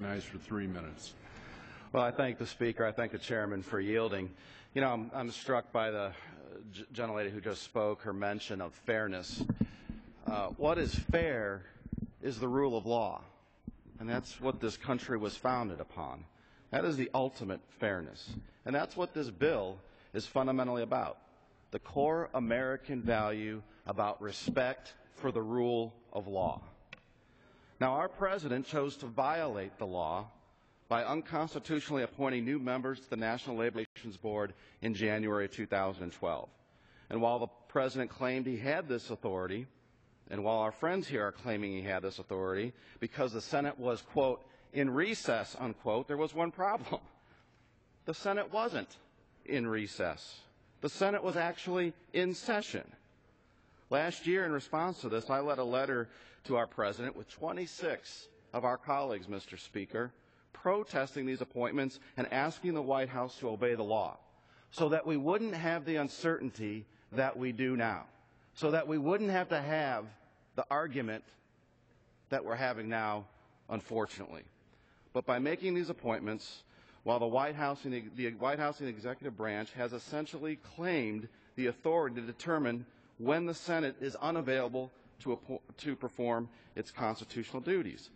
recognized for 3 minutes. Well, I thank the Speaker. I thank the Chairman for yielding. You know, I'm struck by the gentlelady who just spoke, her mention of fairness. What is fair is the rule of law, and that's what this country was founded upon. That is the ultimate fairness, and that's what this bill is fundamentally about, the core American value about respect for the rule of law. Now, our President chose to violate the law by unconstitutionally appointing new members to the National Labor Relations Board in January of 2012. And while the President claimed he had this authority, and while our friends here are claiming he had this authority because the Senate was, quote, in recess, unquote, there was one problem. The Senate wasn't in recess. The Senate was actually in session. Last year, in response to this, I led a letter to our President with 26 of our colleagues, Mr. Speaker, protesting these appointments and asking the White House to obey the law so that we wouldn't have the uncertainty that we do now, so that we wouldn't have to have the argument that we're having now, unfortunately. But by making these appointments, while the White House and the executive branch has essentially claimed the authority to determine when the Senate is unavailable to perform its constitutional duties.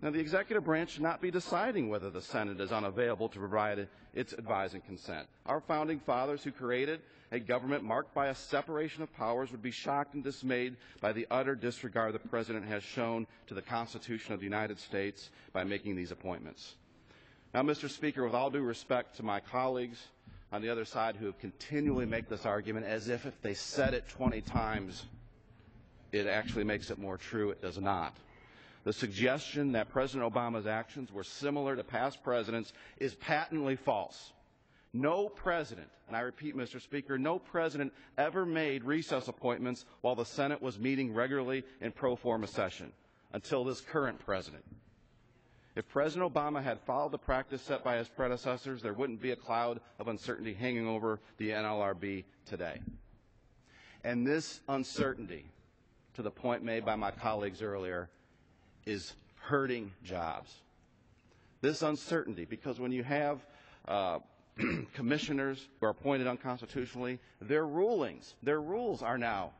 Now, the executive branch should not be deciding whether the Senate is unavailable to provide its advice and consent. Our founding fathers, who created a government marked by a separation of powers, would be shocked and dismayed by the utter disregard the President has shown to the Constitution of the United States by making these appointments. Now, Mr. Speaker, with all due respect to my colleagues on the other side who continually make this argument as if they said it 20 times, it actually makes it more true. It does not. The suggestion that President Obama's actions were similar to past presidents is patently false. No president, and I repeat, Mr. Speaker, no president ever made recess appointments while the Senate was meeting regularly in pro forma session until this current president. If President Obama had followed the practice set by his predecessors, there wouldn't be a cloud of uncertainty hanging over the NLRB today. And this uncertainty, to the point made by my colleagues earlier, is hurting jobs. This uncertainty, because when you have commissioners who are appointed unconstitutionally, their rules are now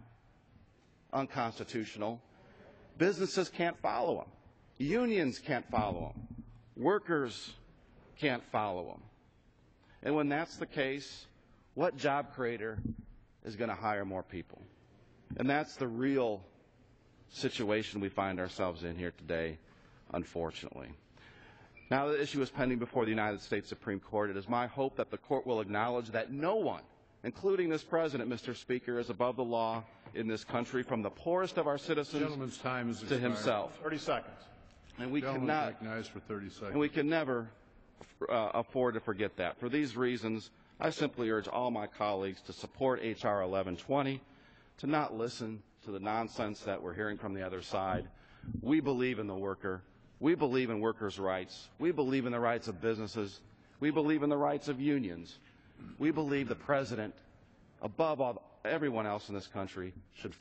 unconstitutional. Businesses can't follow them. Unions can't follow them. Workers can't follow them. And when that's the case, what job creator is going to hire more people? And that's the real situation we find ourselves in here today, unfortunately. Now the issue is pending before the United States Supreme Court. It is my hope that the Court will acknowledge that no one, including this President, Mr. Speaker, is above the law in this country, from the poorest of our citizens to himself. 30 seconds. And we cannot recognized for 30 seconds. And we can never afford to forget that. For these reasons, I simply urge all my colleagues to support H.R. 1120, to not listen to the nonsense that we're hearing from the other side. We believe in the worker. We believe in workers' rights. We believe in the rights of businesses. We believe in the rights of unions. We believe the President, above everyone else in this country, should